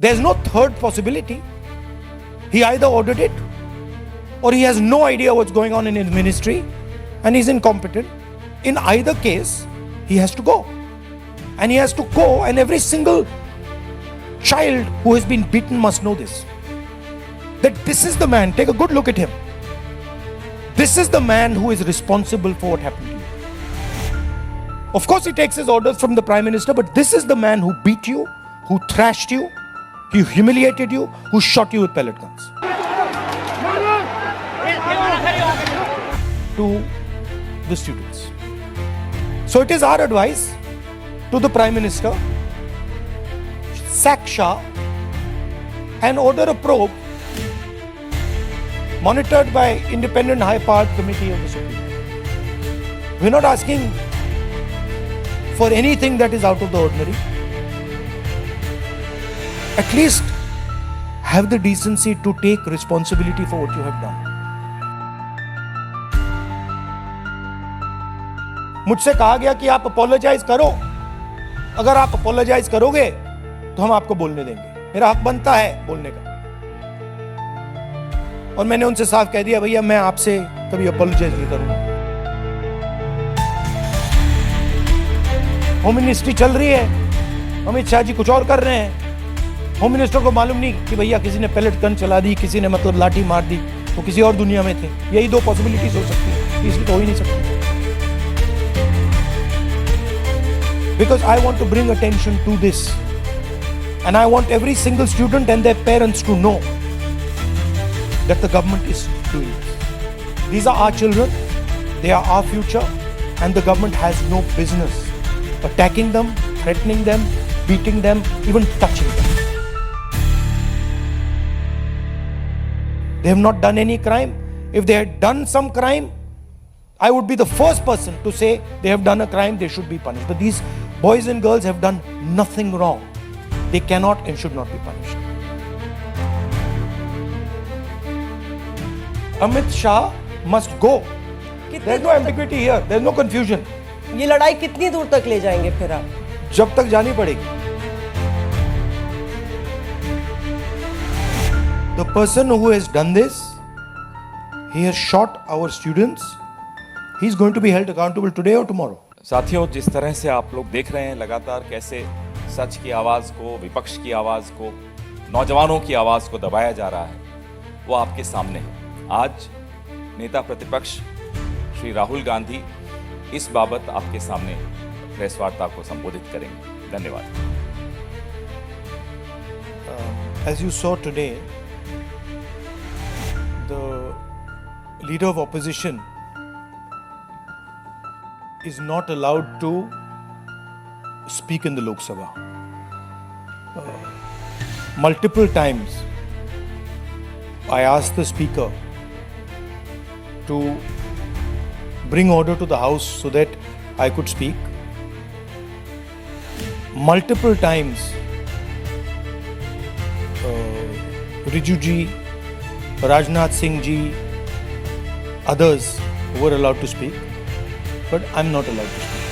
There's no third possibility. He either ordered it or he has no idea what's going on in his ministry and he's incompetent. In either case, he has to go. And he has to go, and every single child who has been beaten must know this. That this is the man, take a good look at him. This is the man who is responsible for what happened to you. Of course, he takes his orders from the Prime Minister, but this is the man who beat you, who thrashed you, who humiliated you, who shot you with pellet guns. To the students. So it is our advice to the Prime Minister, sack Shah and order a probe monitored by independent high-powered committee of the Supreme Court. We're not asking for anything that is out of the ordinary. At least have the decency to take responsibility for what you have done. मुझसे कहा गया कि आप apologise करो. अगर आप apologise करोगे तो हम आपको बोलने देंगे. मेरा हक बनता है बोलने का. और मैंने उनसे साफ कह दिया, भैया मैं आपसे कभी अपोलोजाइज नहीं करूंगा. होम मिनिस्ट्री चल रही है, अमित शाह जी कुछ और कर रहे हैं. होम मिनिस्टर को मालूम नहीं कि भैया किसी ने पैलेट गन चला दी, किसी ने मतलब लाठी मार दी, वो किसी और दुनिया में थे. यही दो पॉसिबिलिटीज हो सकती है, तीसरी तो हो ही नहीं सकती. Because I want to bring attention to this, and I want every single student and their parents to know that the government is doing this. These are our children, they are our future, and the government has no business attacking them, threatening them, beating them, even touching them. They have not done any crime. If they had done some crime, I would be the first person to say they have done a crime, they should be punished. But these boys and girls have done nothing wrong. They cannot and should not be punished. Amit Shah must go. There is no ambiguity here. There is no confusion. ये लड़ाई कितनी दूर तक ले जाएंगे फिर आप? जब तक जानी पड़ेगी. The person who has done this, he has shot our students. He is going to be held accountable today or tomorrow. साथियों, जिस तरह से आप लोग देख रहे हैं लगातार कैसे सच की आवाज़ को, विपक्ष की आवाज़ को, नौजवानों की आवाज़ को दबाया जा रहा है, वो आपके सामने है. आज नेता प्रतिपक्ष श्री राहुल गांधी इस बाबत आपके सामने प्रेस वार्ता को संबोधित करेंगे. धन्यवाद. As you saw today, the leader of opposition is not allowed to speak in the Lok Sabha. Multiple times I asked the speaker to bring order to the house so that I could speak. Multiple times Riju ji, Rajnath Singh ji, others were allowed to speak. But I'm not allowed to speak.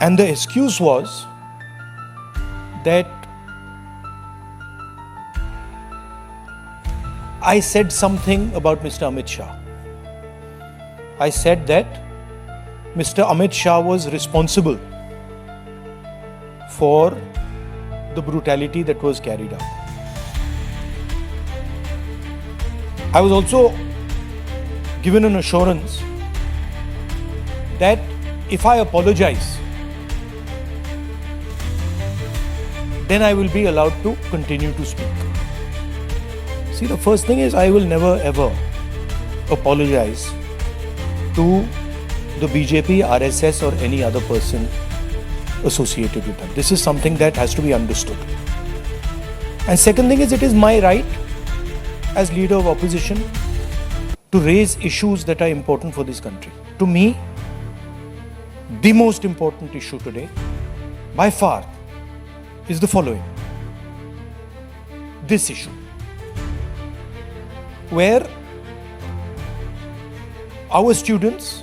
And the excuse was that I said something about Mr. Amit Shah. I said that Mr. Amit Shah was responsible for the brutality that was carried out. I was also given an assurance that if I apologize, then I will be allowed to continue to speak. See, the first thing is I will never ever apologize to the BJP, RSS or any other person associated with them. This is something that has to be understood. And second thing is, it is my right as leader of opposition to raise issues that are important for this country. To me, the most important issue today, by far, is the following. This issue, where our students,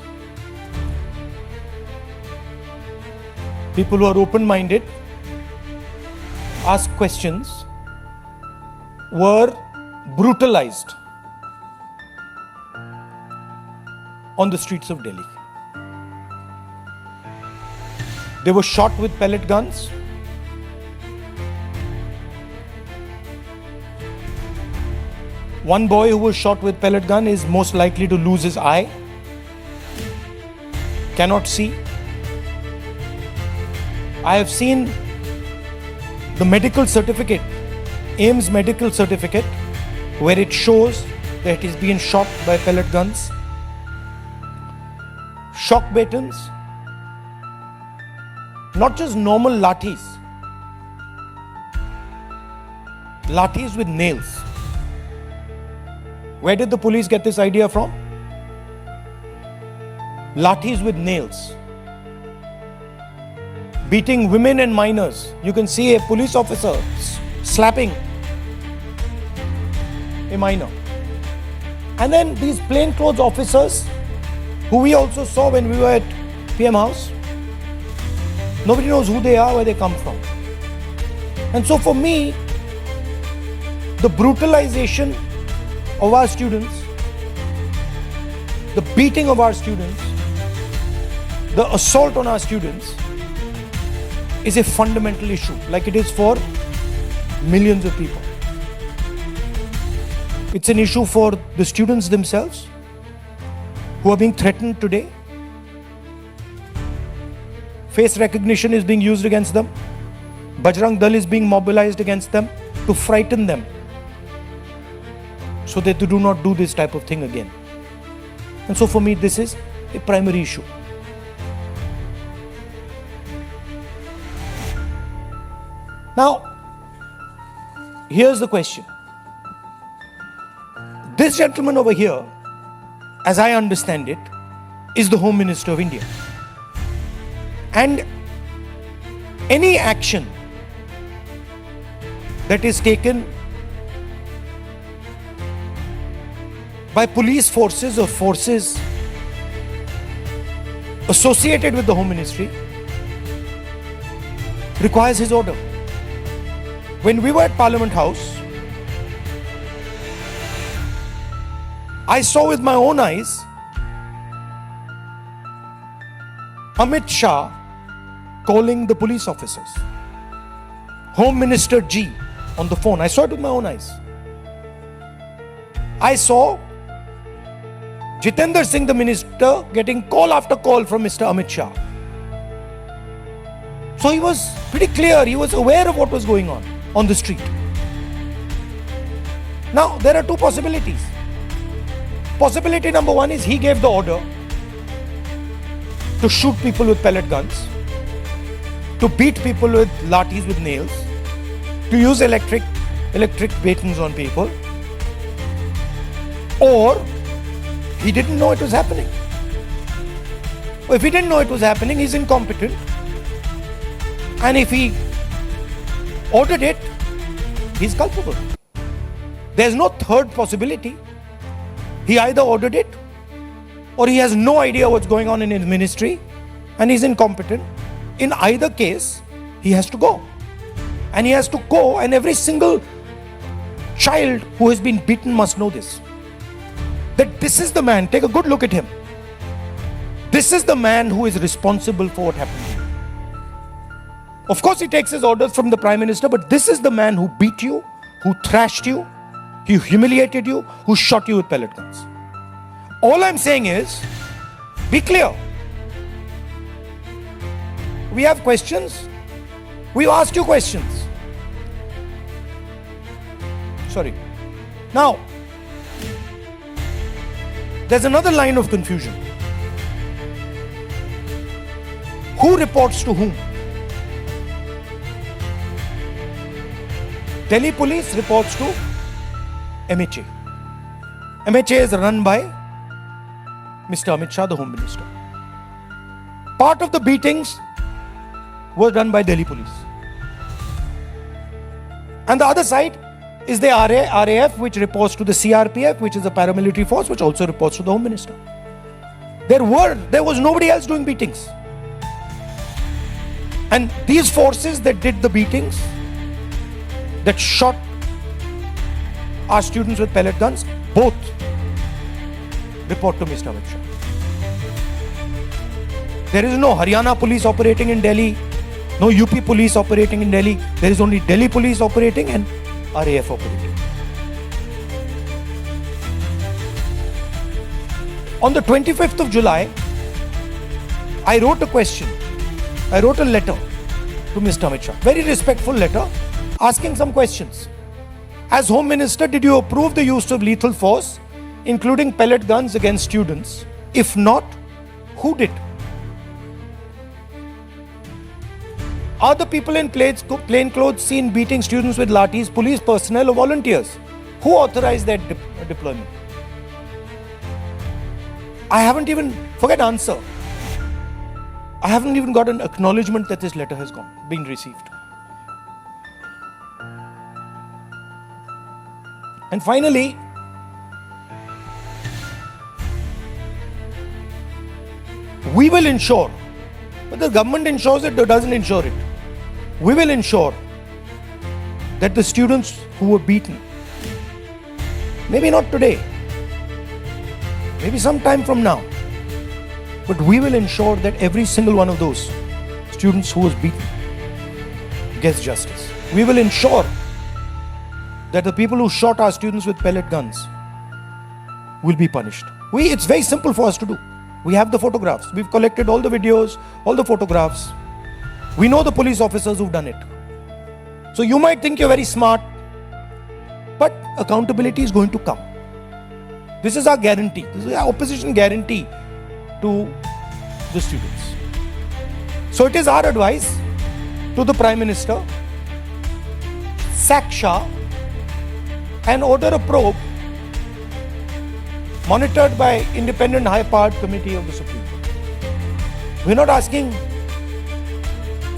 people who are open-minded, asked questions were brutalized on the streets of Delhi. They were shot with pellet guns. One boy who was shot with pellet gun is most likely to lose his eye, cannot see. I have seen the medical certificate, AIMS medical certificate, where it shows that he's been shot by pellet guns. Shock batons, not just normal lathis, lathis with nails. Where did the police get this idea from? Lathis with nails. Beating women and minors. You can see a police officer slapping a minor. And then these plainclothes officers, who we also saw when we were at PM House. Nobody knows who they are, where they come from. And so for me, the brutalization of our students, the beating of our students, the assault on our students is a fundamental issue, like it is for millions of people. It's an issue for the students themselves who are being threatened today. Face recognition is being used against them. Bajrang Dal is being mobilized against them to frighten them so that they do not do this type of thing again. And so for me, this is a primary issue. Now, here's the question. This gentleman over here, as I understand it, is the Home Minister of India. And any action that is taken by police forces or forces associated with the Home Ministry requires his order. When we were at Parliament House, I saw with my own eyes Amit Shah calling the police officers. Home Minister G on the phone. I saw it with my own eyes. I saw Jitendra Singh, the minister, getting call after call from Mr. Amit Shah. So he was pretty clear. He was aware of what was going on the street. Now, there are two possibilities. Possibility number one is he gave the order to shoot people with pellet guns, to beat people with lathis with nails, to use electric batons on people, or he didn't know it was happening. Well, if he didn't know it was happening, he's incompetent. And if he ordered it, he's culpable. There's no third possibility. He either ordered it, or he has no idea what's going on in his ministry, and he's incompetent. In either case, he has to go. And he has to go, and every single child who has been beaten must know this. That this is the man, take a good look at him. This is the man who is responsible for what happened to you. Of course, he takes his orders from the Prime Minister, but this is the man who beat you, who thrashed you, who humiliated you, who shot you with pellet guns. All I'm saying is, be clear. We have questions. We asked you questions. Sorry. Now, there's another line of confusion. Who reports to whom? Delhi police reports to MHA. MHA is run by Mr. Amit Shah, the Home Minister. Part of the beatings was done by Delhi police. And the other side is the RAF, which reports to the CRPF, which is a paramilitary force, which also reports to the Home Minister. There was nobody else doing beatings. And these forces that did the beatings that shot our students with pellet guns, both report to Mr. Amit Shah. There is no Haryana police operating in Delhi, no UP police operating in Delhi. There is only Delhi police operating and RAF operating. On the 25th of July, I wrote a question. I wrote a letter to Mr. Amit Shah. Very respectful letter, asking some questions. As Home Minister, did you approve the use of lethal force, including pellet guns against students? If not, who did? Are the people in plain clothes seen beating students with lathis police personnel or volunteers? Who authorized that deployment? I haven't even, forget answer. I haven't even got an acknowledgement that this letter has been received. And finally, we will ensure, but the government ensures it or doesn't ensure it, we will ensure that the students who were beaten, maybe not today, maybe some time from now, but we will ensure that every single one of those students who was beaten gets justice. We will ensure that the people who shot our students with pellet guns will be punished. It's very simple for us to do. We have the photographs. We've collected all the videos, all the photographs. We know the police officers who've done it. So you might think you're very smart, but accountability is going to come. This is our guarantee. This is our opposition guarantee to the students. So it is our advice to the Prime Minister, sack Shah and order a probe monitored by independent high-powered committee of the Supreme Court. We're not asking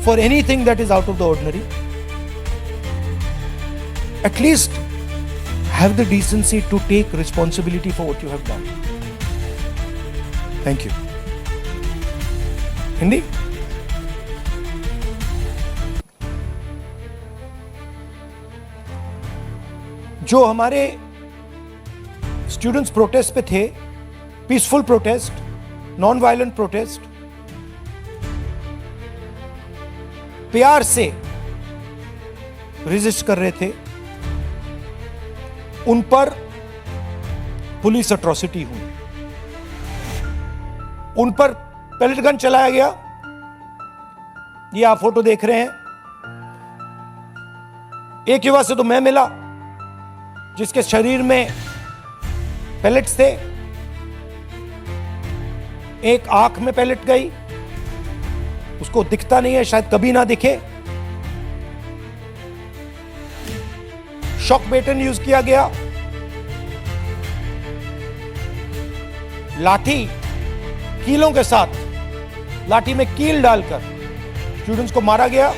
for anything that is out of the ordinary. At least have the decency to take responsibility for what you have done. Thank you. Hindi? जो हमारे students protest पे थे, peaceful protest, non violent protest, प्यार से resist कर रहे थे, उन पर पुलिस अट्रॉसिटी हुई, उन पर पेलेट गन चलाया गया। ये आप फोटो देख रहे हैं। एक युवा से तो मैं मिला जिसके शरीर में पेलेट्स थे, एक आंख में पेलेट गई, उसको दिखता नहीं है, शायद कभी ना दिखे। शॉक बेटन यूज किया गया, लाठी कीलों के साथ, लाठी में कील डालकर स्टूडेंट्स को मारा गया,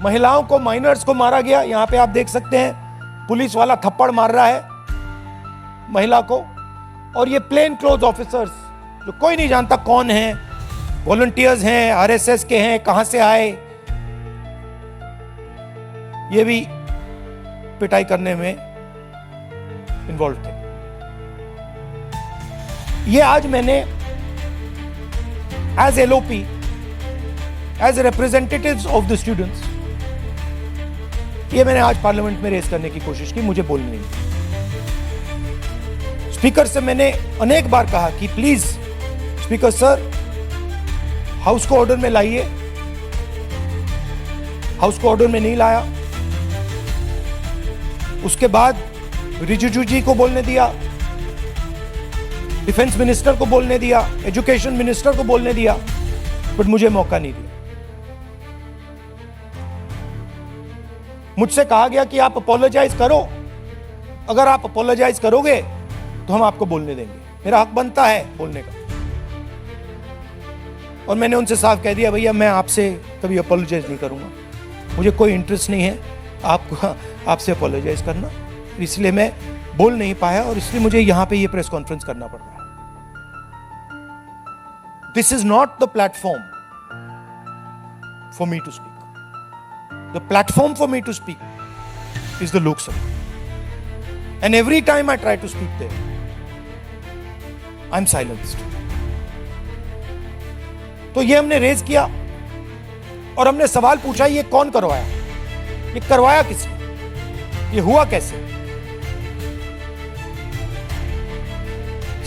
महिलाओं को, माइनर्स को मारा गया। यहां पे आप देख सकते हैं पुलिस वाला थप्पड़ मार रहा है महिला को, और ये प्लेन क्लोथ ऑफिसर्स जो कोई नहीं जानता कौन है, वॉलंटियर्स हैं, आरएसएस के हैं, कहां से आए, ये भी पिटाई करने में इन्वॉल्व थे। ये आज मैंने as LOP, as representatives of the students, ये मैंने आज पार्लियामेंट में रेज करने की कोशिश की, मुझे बोलने नहीं। स्पीकर से मैंने अनेक बार कहा कि प्लीज स्पीकर सर, हाउस को ऑर्डर में लाइए। हाउस को ऑर्डर में नहीं लाया। उसके बाद रिजिजू जी को बोलने दिया, डिफेंस मिनिस्टर को बोलने दिया, एजुकेशन मिनिस्टर को बोलने दिया, बट मुझे मौका नहीं दिया। मुझसे कहा गया कि आप अपोलोजाइज करो, अगर आप अपोलोजाइज करोगे तो हम आपको बोलने देंगे। मेरा हक बनता है बोलने का, और मैंने उनसे साफ कह दिया, भैया मैं आपसे कभी अपोलोजाइज नहीं करूंगा, मुझे कोई इंटरेस्ट नहीं है आपसे अपोलोजाइज करना, इसलिए मैं बोल नहीं पाया, और इसलिए मुझे यहां पे ये प्रेस कॉन्फ्रेंस करना पड़ रहा है। This is not the platform for me to speak. The platform for me to speak is the Lok Sabha. And every time I try to speak there, I'm silenced. तो ये हमने raise किया और हमने सवाल पूछा, ये कौन करवाया, ये करवाया किसने, ये हुआ कैसे?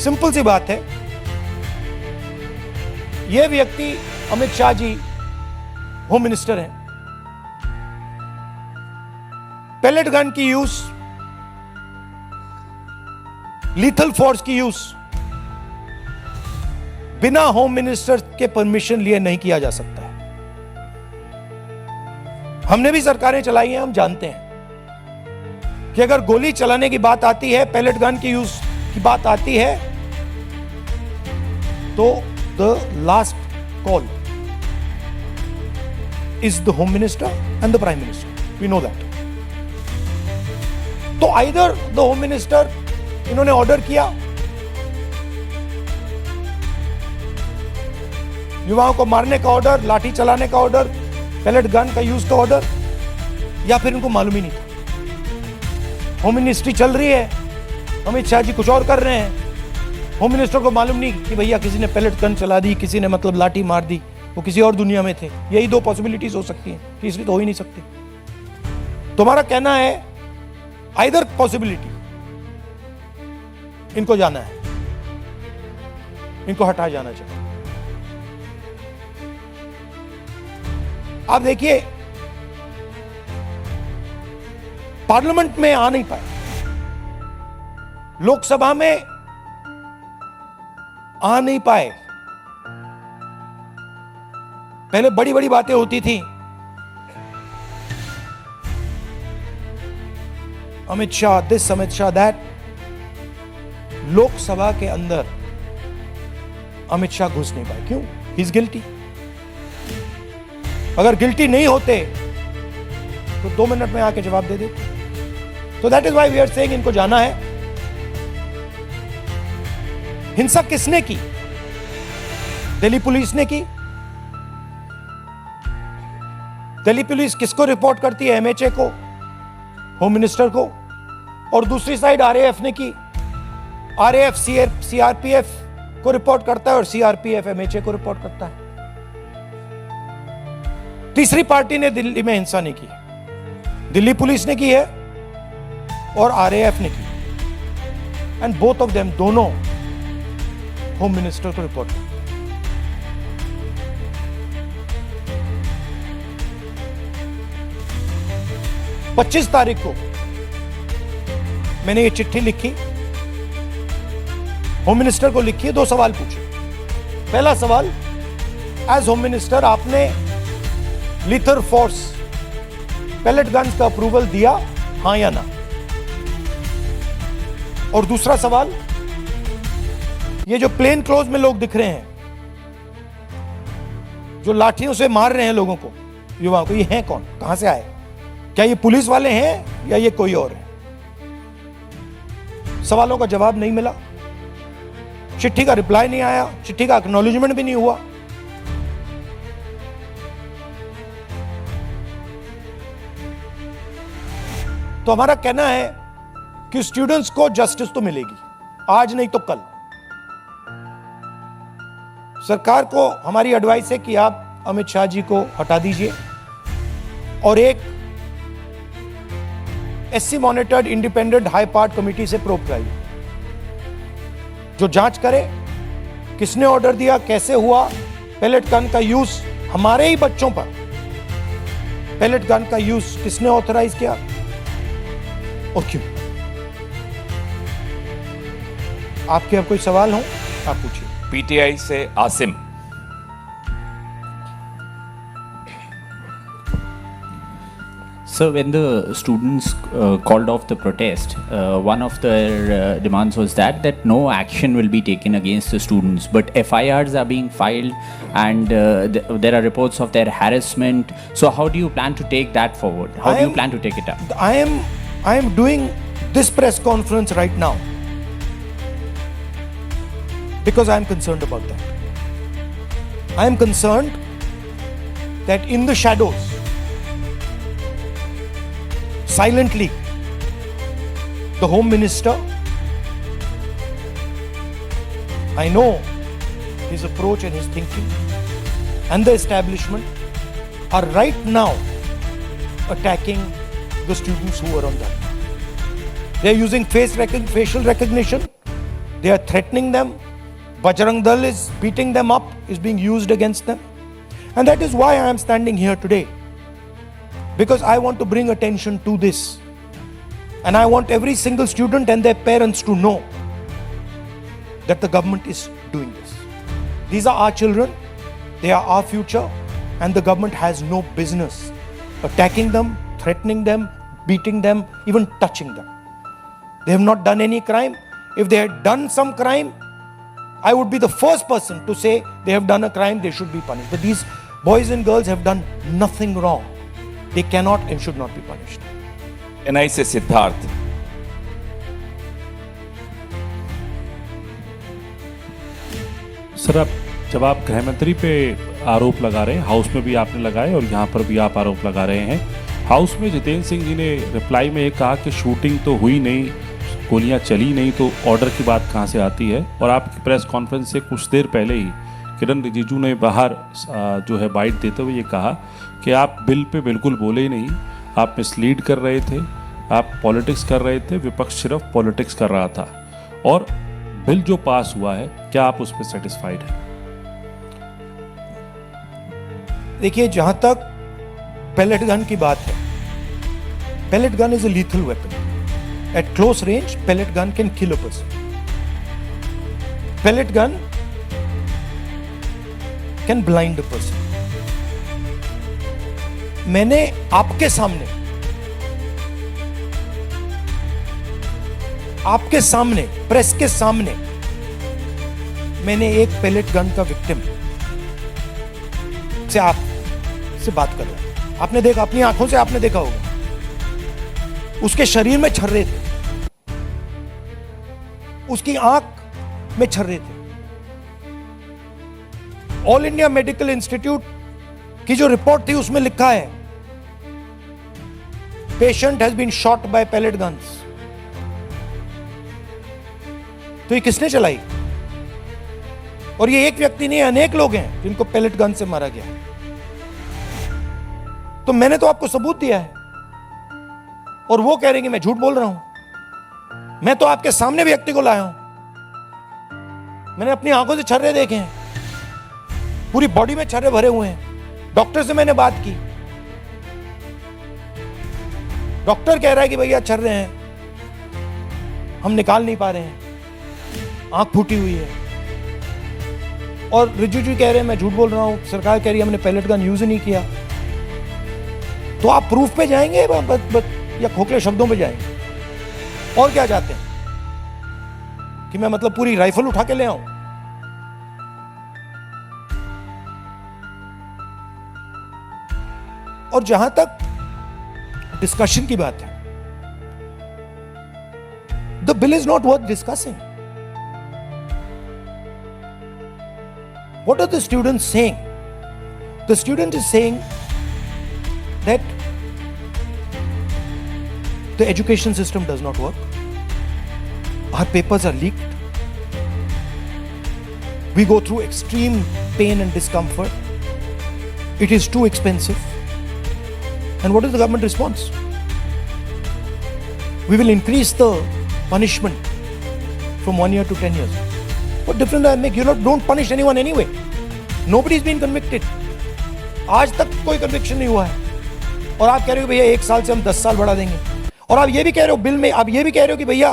सिंपल सी बात है, ये व्यक्ति अमित शाह जी होम मिनिस्टर हैं। पेलेट गन की यूज, लीथल फोर्स की यूज बिना होम मिनिस्टर के परमिशन लिए नहीं किया जा सकता है। हमने भी सरकारें चलाई हैं, हम जानते हैं कि अगर गोली चलाने की बात आती है, पेलेट गन की यूज की बात आती है, तो the last call is the home minister and the prime minister. We know that. तो आइदर द होम मिनिस्टर, इन्होंने ऑर्डर किया युवाओं को मारने का ऑर्डर, लाठी चलाने का ऑर्डर, पेलेट गन का यूज का ऑर्डर, या फिर इनको मालूम ही नहीं था। होम मिनिस्ट्री चल रही है, अमित शाह जी कुछ और कर रहे हैं, होम मिनिस्टर को मालूम नहीं कि भैया किसी ने पेलेट गन चला दी, किसी ने मतलब लाठी मार दी, वो किसी और दुनिया में थे। यही दो पॉसिबिलिटीज हो सकती हैं, तीसरी तो हो ही नहीं सकती। तुम्हारा कहना है आइदर पॉसिबिलिटी, इनको जाना है, इनको हटाया जाना चाहिए। आप देखिए, पार्लियामेंट में आ नहीं पाए, लोकसभा में आ नहीं पाए। पहले बड़ी बड़ी बातें होती थी, अमित शाह दिस, अमित शाह दैट। लोकसभा के अंदर अमित शाह घुस नहीं पाए। क्यों? He is guilty. अगर गिल्टी नहीं होते तो 2 मिनट में आके जवाब दे देते। तो that is why we are saying इनको जाना है। हिंसा किसने की? दिल्ली पुलिस ने की। दिल्ली पुलिस किसको रिपोर्ट करती है? एमएचए को, होम मिनिस्टर को। और दूसरी साइड आरएएफ ने की। आरएएफ सीआरपीएफ को रिपोर्ट करता है और सीआरपीएफ एमएचए को रिपोर्ट करता है। तीसरी पार्टी ने दिल्ली में हिंसा नहीं की, दिल्ली पुलिस ने की है और आरएएफ ने की। एंड बोथ ऑफ देम, दोनों होम मिनिस्टर को रिपोर्ट करते। 25 तारीख को मैंने ये चिट्ठी लिखी, होम मिनिस्टर को लिखी है। 2 सवाल पूछे। पहला सवाल, एज होम मिनिस्टर आपने लीथल फोर्स पेलेट गन्स का अप्रूवल दिया, हां या ना? और दूसरा सवाल, ये जो प्लेन क्लोज में लोग दिख रहे हैं, जो लाठियों से मार रहे हैं लोगों को, युवाओं को, ये हैं कौन? कहां से आए? क्या ये पुलिस वाले हैं या ये कोई और है? सवालों का जवाब नहीं मिला, चिट्ठी का रिप्लाई नहीं आया, चिट्ठी का एक्नॉलेजमेंट भी नहीं हुआ। तो हमारा कहना है कि स्टूडेंट्स को जस्टिस तो मिलेगी, आज नहीं तो कल। सरकार को हमारी एडवाइस है कि आप अमित शाह जी को हटा दीजिए और एक SC monitored independent high part committee से प्रोब कराइए, जो जांच करे किसने ऑर्डर दिया, कैसे हुआ, पेलेट गन का यूज हमारे ही बच्चों पर, पेलेट गन का यूज किसने ऑथराइज किया और क्यों? आपके अब कोई सवाल हो आप पूछिए। पीटीआई से Asim. So when the students called off the protest, one of their demands was that no action will be taken against the students, but FIRs are being filed and there are reports of their harassment. So how do you plan to take that forward? How do you plan to take it up? I am doing this press conference right now because I am concerned about that. I am concerned that in the shadows silently the Home Minister. I know his approach and his thinking, and the establishment are right now attacking the students who are on that. They are using facial recognition. They are threatening them. Bajrang Dal is beating them up, is being used against them. And that is why I am standing here today. Because I want to bring attention to this. And I want every single student and their parents to know that the government is doing this. These are our children. They are our future. And the government has no business attacking them, threatening them, beating them, even touching them. They have not done any crime. If they had done some crime, I would be the first person to say they have done a crime, they should be punished. But these boys and girls have done nothing wrong. They cannot and should not be punished. NI से Siddharth, sir, जब आप गृह मंत्री पे आरोप लगा रहे हैं, हाउस में भी आपने लगाए और यहाँ पर भी आप आरोप लगा रहे हैं। हाउस में जितेंद्र सिंह जी ने रिप्लाई में ये कहा कि शूटिंग तो हुई नहीं, गोलियां चली नहीं, तो ऑर्डर की बात कहाँ से आती है। और आपकी प्रेस कॉन्फ्रेंस से कुछ देर पहले ही किरण रिजिजू ने बाहर जो है बाइट देते हुए ये कहा कि आप बिल पे बिल्कुल बोले ही नहीं, आप मिसलीड कर रहे थे, आप पॉलिटिक्स कर रहे थे, विपक्ष सिर्फ पॉलिटिक्स कर रहा था। और बिल जो पास हुआ है, क्या आप उस पर सेटिस्फाइड हैं? देखिए, जहां तक पेलेट गन की बात है, pellet gun is a lethal weapon. At close range, pellet gun can kill a person. Pellet gun can blind a person. मैंने आपके सामने प्रेस के सामने मैंने एक पेलेट गन का विक्टिम से आपसे बात कर रहा हूं. आपने देखा, अपनी आंखों से आपने देखा होगा, उसके शरीर में छर्रे थे, उसकी आंख में छर्रे थे. ऑल इंडिया मेडिकल इंस्टीट्यूट की जो रिपोर्ट थी उसमें लिखा है, patient has been shot by pellet guns. तो ये किसने चलाई? और ये एक व्यक्ति नहीं, अनेक लोग हैं जिनको पेलेट गन से मारा गया. तो मैंने तो आपको सबूत दिया है और वो कह रहे हैं कि मैं झूठ बोल रहा हूं. मैं तो आपके सामने व्यक्ति को लाया हूं, मैंने अपनी आंखों से छर्रे देखे हैं, पूरी बॉडी में छर्रे भरे हुए हैं. डॉक्टर से मैंने बात की, डॉक्टर कह रहा है कि भैया छर्रे हैं, हम निकाल नहीं पा रहे हैं, आंख फूटी हुई है. और रिजिजू कह रहे हैं मैं झूठ बोल रहा हूं, सरकार कह रही है हमने पेलेट गन यूज नहीं किया. तो आप प्रूफ पे जाएंगे या खोखले शब्दों पे जाएंगे? और क्या चाहते हैं कि मैं मतलब पूरी राइफल उठा के ले आऊं? और जहां तक डिस्कशन की बात है, the bill is not worth discussing. What are the students saying? The student is saying that the education system does not work. Our papers are leaked. We go through extreme pain and discomfort. It is too expensive. And what is the government response? We will increase the punishment from 1 year to 10 years. What difference does that make? You don't punish anyone anyway. Nobody's been convicted. आज तक कोई conviction नहीं हुआ है. और आप कह रहे हो भैया 1 साल से हम 10 साल बढ़ा देंगे. और आप ये भी कह रहे हो बिल में, आप ये भी कह रहे हो कि भैया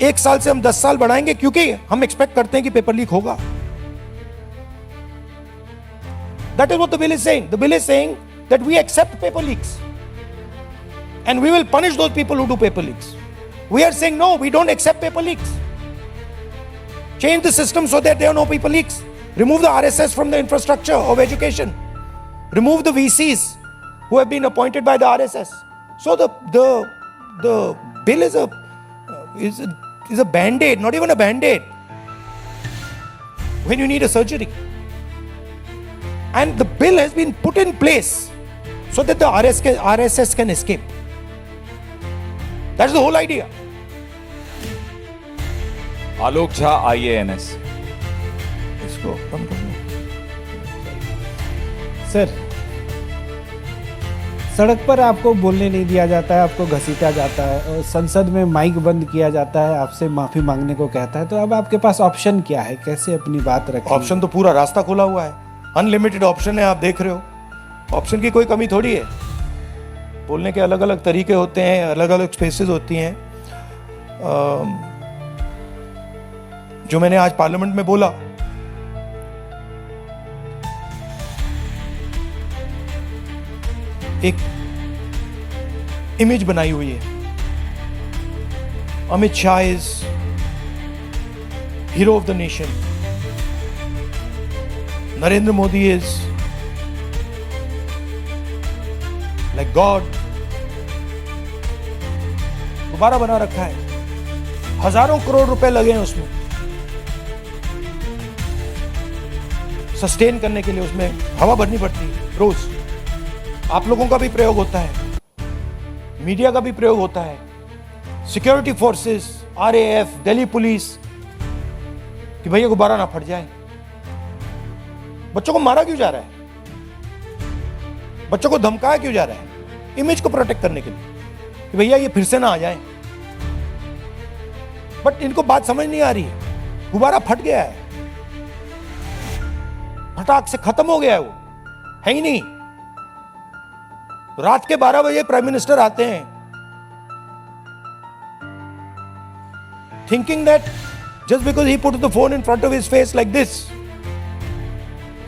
1 साल से हम 10 साल बढ़ाएंगे क्योंकि हम एक्सपेक्ट करते हैं कि पेपर लीक होगा. That is what the bill is saying. The bill is saying that we accept paper leaks and we will punish those people who do paper leaks. We are saying no, we don't accept paper leaks. Change the system so that there are no paper leaks. Remove the RSS from the infrastructure of education. Remove the VCs who have been appointed by the RSS. So the bill is a band-aid, not even a band-aid, when you need a surgery. And the bill has been put in place so that the RSS can escape. That's the whole idea. Alok Jha IANS। इसको कम कर लो। Sir, सड़क पर आपको बोलने नहीं दिया जाता है, आपको घसीटा जाता है और संसद में माइक बंद किया जाता है, आपसे माफी मांगने को कहता है, तो अब आपके पास ऑप्शन क्या है? कैसे अपनी बात रखें? ऑप्शन तो पूरा रास्ता खुला हुआ है, अनलिमिटेड ऑप्शन है, आप देख रहे हो। ऑप्शन की कोई कमी थोड़ी है। बोलने के अलग अलग तरीके होते हैं, अलग अलग स्पेसेस होती हैं। जो मैंने आज पार्लियामेंट में बोला, एक इमेज बनाई हुई है। Amit Shah is hero of the nation, Narendra Modi is like God. दोबारा बना रखा है, हजारों करोड़ रुपए लगे हैं उसमें सस्टेन करने के लिए, उसमें हवा भरनी पड़ती है रोज। आप लोगों का भी प्रयोग होता है, मीडिया का भी प्रयोग होता है, security forces, RAF, Delhi police, कि भैया गुब्बारा ना फट जाए। बच्चों को मारा क्यों जा रहा है? बच्चों को धमकाया क्यों जा रहा है? इमेज को प्रोटेक्ट करने के लिए कि भैया ये फिर से ना आ जाए। बट इनको बात समझ नहीं आ रही है। गुब्बारा फट गया है, फटाक से खत्म हो गया है, वो है ही नहीं। रात के 12 बजे प्राइम मिनिस्टर आते हैं, thinking that just because he puts the phone in front of his face like this,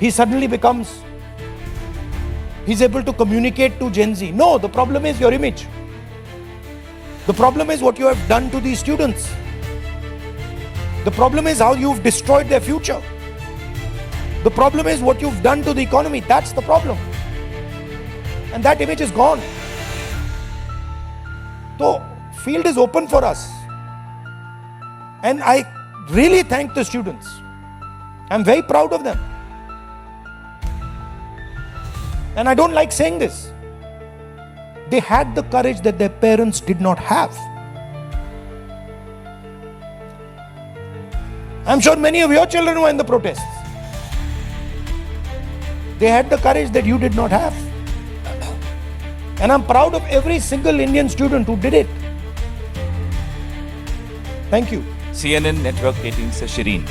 he suddenly becomes, he's able to communicate to Gen Z. No, the problem is your image. The problem is what you have done to these students. The problem is how you've destroyed their future. The problem is what you've done to the economy. That's the problem. And that image is gone. So, field is open for us. And I really thank the students. I'm very proud of them. And I don't like saying this. They had the courage that their parents did not have. I'm sure many of your children were in the protests. They had the courage that you did not have. And I'm proud of every single Indian student who did it. Thank you. CNN network 18 से Shirin.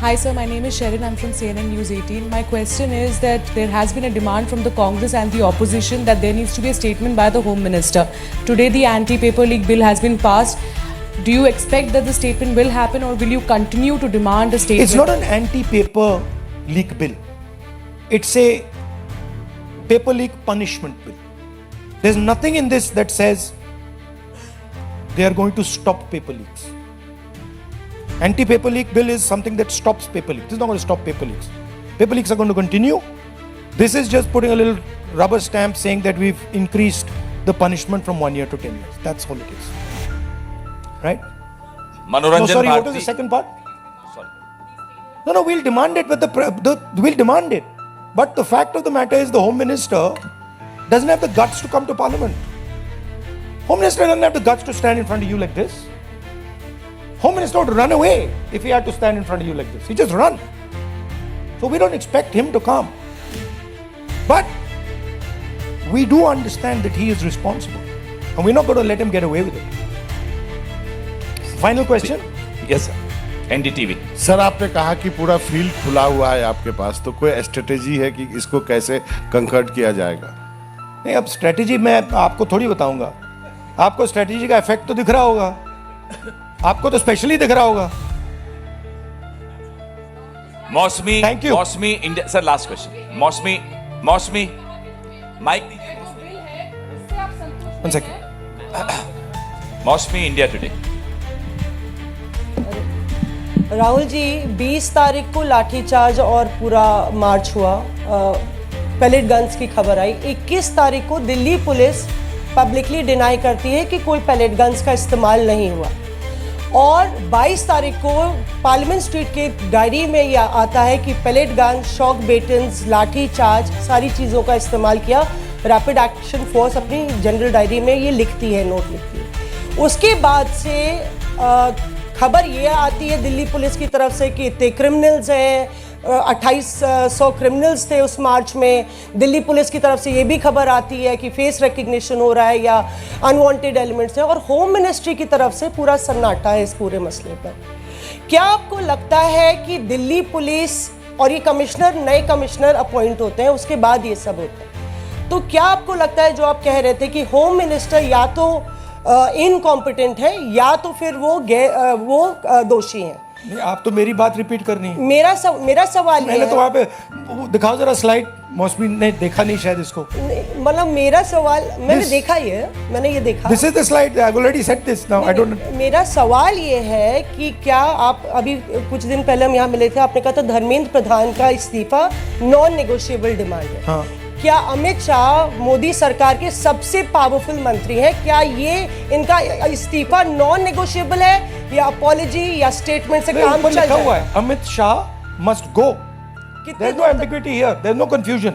Hi sir, my name is Sharon. I'm from CNN News 18. My question is that there has been a demand from the Congress and the opposition that there needs to be a statement by the Home Minister. Today the anti-paper leak bill has been passed. Do you expect that the statement will happen, or will you continue to demand a statement? It's not an anti-paper leak bill. It's a paper leak punishment bill. There's nothing in this that says they are going to stop paper leaks. Anti-paper leak bill is something that stops paper leaks. This is not going to stop paper leaks. Paper leaks are going to continue. This is just putting a little rubber stamp saying that we've increased the punishment from 1 year to 10 years. That's all it is. Right? No, मनोरंजन sorry, what was the Bharti. second part? Sorry। No, we'll demand it, but we'll demand it. But the fact of the matter is the Home Minister doesn't have the guts to come to Parliament. Home Minister doesn't have the guts to stand in front of you like this. Home Minister would run away if he had to stand in front of you like this. He just run. So we don't expect him to come. But we do understand that he is responsible. And we're not going to let him get away with it. Final question? Yes sir, NDTV। Sir, आपने कहा कि पूरा field खुला हुआ है आपके पास, तो कोई स्ट्रेटेजी है कि इसको कैसे कंकर्ड किया जाएगा? नहीं, अब स्ट्रेटेजी मैं आपको थोड़ी बताऊंगा। आपको स्ट्रेटेजी का इफेक्ट तो दिख रहा होगा, आपको तो स्पेशली दिख रहा होगा। मौसमी, Thank you. मौसमी इंडिया। Sir last question. मौसमी माइक One second. मौसमी इंडिया टुडे। राहुल जी, 20 तारीख को लाठीचार्ज और पूरा मार्च हुआ, पैलेट गन्स की खबर आई। 21 तारीख को दिल्ली पुलिस पब्लिकली डिनाई करती है कि कोई पैलेट गन्स का इस्तेमाल नहीं हुआ। और 22 तारीख को पार्लियामेंट स्ट्रीट के डायरी में यह आता है कि पेलेट गन, शॉक बेटन्स, लाठी चार्ज, सारी चीज़ों का इस्तेमाल किया। रैपिड एक्शन फोर्स अपनी जनरल डायरी में ये लिखती है, नोट लिखती है। उसके बाद से खबर ये आती है दिल्ली पुलिस की तरफ से कि इतने क्रिमिनल्स हैं, 2800 क्रिमिनल्स थे उस मार्च में। दिल्ली पुलिस की तरफ से ये भी खबर आती है कि फेस रिकग्निशन हो रहा है या अनवांटेड एलिमेंट्स हैं, और होम मिनिस्ट्री की तरफ से पूरा सन्नाटा है इस पूरे मसले पर। क्या आपको लगता है कि दिल्ली पुलिस और ये कमिश्नर, नए कमिश्नर अपॉइंट होते हैं, उसके बाद ये सब होता है, तो क्या आपको लगता है जो आप कह रहे थे कि होम मिनिस्टर या तो इनकॉम्पिटेंट है या तो फिर वो दोषी हैं? नहीं, आप तो मेरी बात रिपीट करनी है। मेरा सवाल मैंने तो वहाँ पे दिखाओ जरा स्लाइड, मौसमी ने देखा नहीं शायद इसको। मतलब मेरा सवाल, मैंने देखा ये, मैंने ये देखा। This is the slide, I already said this now, I don't. मेरा सवाल ये है कि क्या आप अभी कुछ दिन पहले हम यहाँ मिले थे, आपने कहा था धर्मेंद्र प्रधान का इस्तीफा नॉन नेगोशिएबल डिमांड है। हाँ। क्या अमित शाह मोदी सरकार के सबसे पावरफुल मंत्री हैं, क्या ये इनका इस्तीफा नॉन नेगोशिएबल है या अपॉलॉजी या स्टेटमेंट से काम चल लिखा हुआ जाए? है Amit Shah must go, there is no ambiguity here, there is no confusion.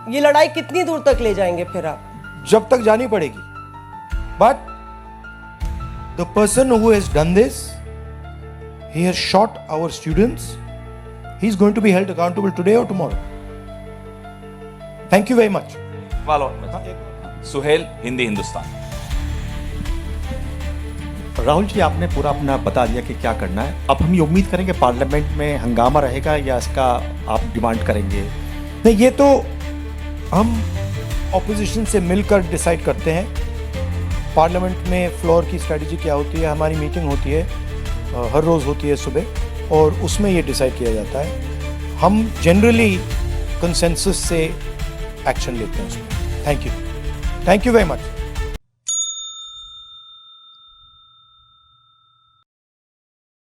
ये लड़ाई कितनी दूर तक ले जाएंगे फिर आप? जब तक जानी पड़ेगी। But the person who has done this, he has shot our students, he is going to be held accountable today और tomorrow. Thank you very much. Suhel, Hindi Hindustan. Rahul ji, आपने पूरा अपना बता दिया कि क्या करना है। अब हम ये उम्मीद करेंगे पार्लियामेंट में हंगामा रहेगा या इसका आप डिमांड करेंगे? नहीं, ये तो हम ऑपोजिशन से मिलकर डिसाइड करते हैं। पार्लियामेंट में फ्लोर की स्ट्रेटजी क्या होती है, हमारी मीटिंग होती है, हर रोज़ होती है सुबह, और उसमें ये डिसाइड किया जाता है। हम जनरली कंसेंसस से एक्शन लेते हैं उसमें। Thank you very much.